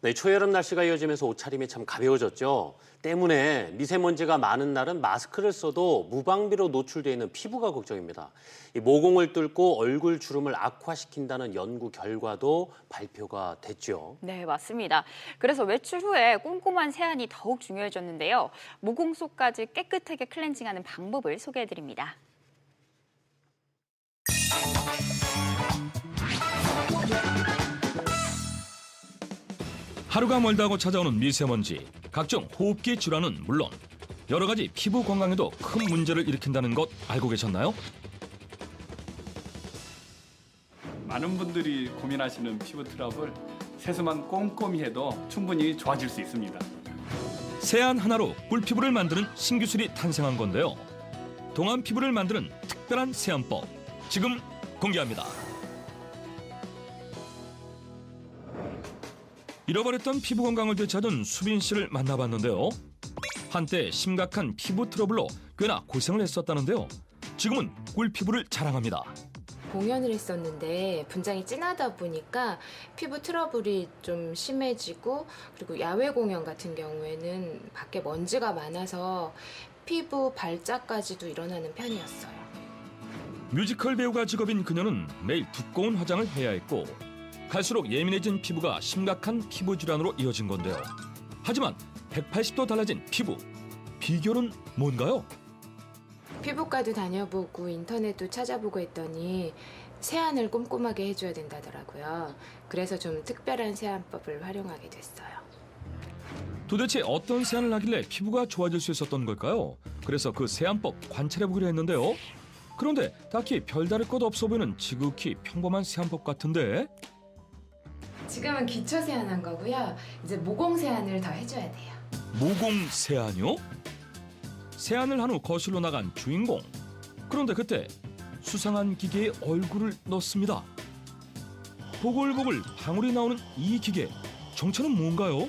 네, 초여름 날씨가 이어지면서 옷차림이 참 가벼워졌죠. 때문에 미세먼지가 많은 날은 마스크를 써도 무방비로 노출되어 있는 피부가 걱정입니다. 이 모공을 뚫고 얼굴 주름을 악화시킨다는 연구 결과도 발표가 됐죠. 네, 맞습니다. 그래서 외출 후에 꼼꼼한 세안이 더욱 중요해졌는데요. 모공 속까지 깨끗하게 클렌징하는 방법을 소개해드립니다. 하루가 멀다고 찾아오는 미세먼지, 각종 호흡기 질환은 물론 여러 가지 피부 건강에도 큰 문제를 일으킨다는 것 알고 계셨나요? 많은 분들이 고민하시는 피부 트러블, 세수만 꼼꼼히 해도 충분히 좋아질 수 있습니다. 세안 하나로 꿀피부를 만드는 신기술이 탄생한 건데요. 동안 피부를 만드는 특별한 세안법, 지금 공개합니다. 잃어버렸던 피부 건강을 되찾은 수빈 씨를 만나봤는데요. 한때 심각한 피부 트러블로 꽤나 고생을 했었다는데요. 지금은 꿀피부를 자랑합니다. 공연을 했었는데 분장이 진하다 보니까 피부 트러블이 좀 심해지고, 그리고 야외 공연 같은 경우에는 밖에 먼지가 많아서 피부 발자까지도 일어나는 편이었어요. 뮤지컬 배우가 직업인 그녀는 매일 두꺼운 화장을 해야 했고 갈수록 예민해진 피부가 심각한 피부 질환으로 이어진 건데요. 하지만 180도 달라진 피부, 비결은 뭔가요? 피부과도 다녀보고 인터넷도 찾아보고 했더니 세안을 꼼꼼하게 해줘야 된다더라고요. 그래서 좀 특별한 세안법을 활용하게 됐어요. 도대체 어떤 세안을 하길래 피부가 좋아질 수 있었던 걸까요? 그래서 그 세안법 관찰해보기로 했는데요. 그런데 딱히 별다를 것 없어 보이는 지극히 평범한 세안법 같은데? 지금은 기초 세안한 거고요. 이제 모공 세안을 더 해줘야 돼요. 모공 세안이요? 세안을 한 후 거실로 나간 주인공. 그런데 그때 수상한 기계에 얼굴을 넣습니다. 보글보글 방울이 나오는 이 기계, 정체는 뭔가요?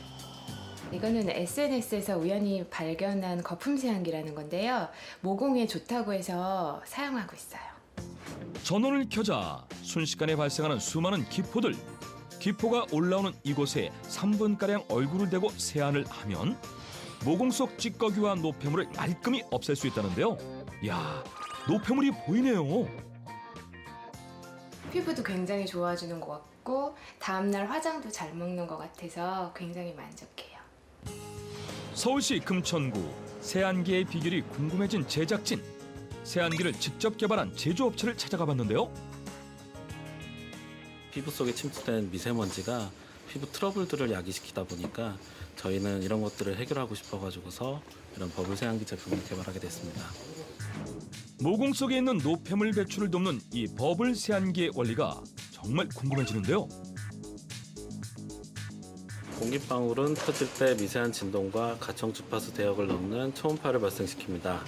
이거는 SNS에서 우연히 발견한 거품 세안기라는 건데요. 모공에 좋다고 해서 사용하고 있어요. 전원을 켜자 순식간에 발생하는 수많은 기포들. 기포가 올라오는 이곳에 3분가량 얼굴을 대고 세안을 하면 모공 속 찌꺼기와 노폐물을 말끔히 없앨 수 있다는데요. 이야, 노폐물이 보이네요. 피부도 굉장히 좋아지는 것 같고 다음날 화장도 잘 먹는 것 같아서 굉장히 만족해요. 서울시 금천구 세안기의 비결이 궁금해진 제작진. 세안기를 직접 개발한 제조업체를 찾아가 봤는데요. 피부 속에 침투된 미세먼지가 피부 트러블들을 야기시키다 보니까 저희는 이런 것들을 해결하고 싶어가지고서 이런 버블 세안기 제품을 개발하게 됐습니다. 모공 속에 있는 노폐물 배출을 돕는 이 버블 세안기의 원리가 정말 궁금해지는데요. 공기방울은 터질 때 미세한 진동과 가청 주파수 대역을 넘는 초음파를 발생시킵니다.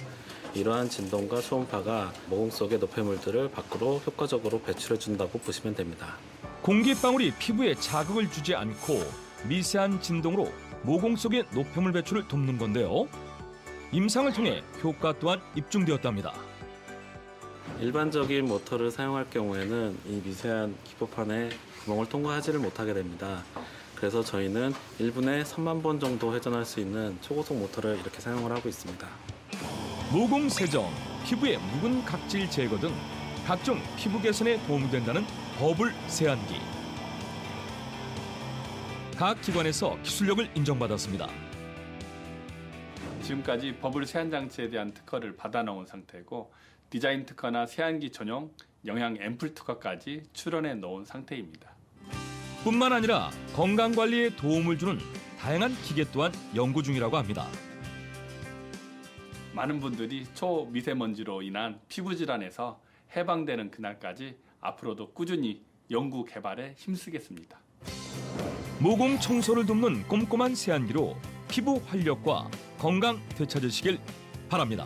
이러한 진동과 초음파가 모공 속의 노폐물들을 밖으로 효과적으로 배출해준다고 보시면 됩니다. 공기방울이 피부에 자극을 주지 않고 미세한 진동으로 모공 속의 노폐물 배출을 돕는 건데요. 임상을 통해 효과 또한 입증되었답니다. 일반적인 모터를 사용할 경우에는 이 미세한 기포판에 구멍을 통과하지를 못하게 됩니다. 그래서 저희는 1분에 3만 번 정도 회전할 수 있는 초고속 모터를 이렇게 사용을 하고 있습니다. 모공 세정, 피부의 묵은 각질 제거 등 각종 피부 개선에 도움이 된다는 버블 세안기. 각 기관에서 기술력을 인정받았습니다. 지금까지 버블 세안 장치에 대한 특허를 받아놓은 상태고 디자인 특허나 세안기 전용 영양 앰플 특허까지 출원해 놓은 상태입니다. 뿐만 아니라 건강관리에 도움을 주는 다양한 기계 또한 연구 중이라고 합니다. 많은 분들이 초미세먼지로 인한 피부 질환에서 해방되는 그날까지 앞으로도 꾸준히 연구 개발에 힘쓰겠습니다. 모공 청소를 돕는 꼼꼼한 세안기로 피부 활력과 건강 되찾으시길 바랍니다.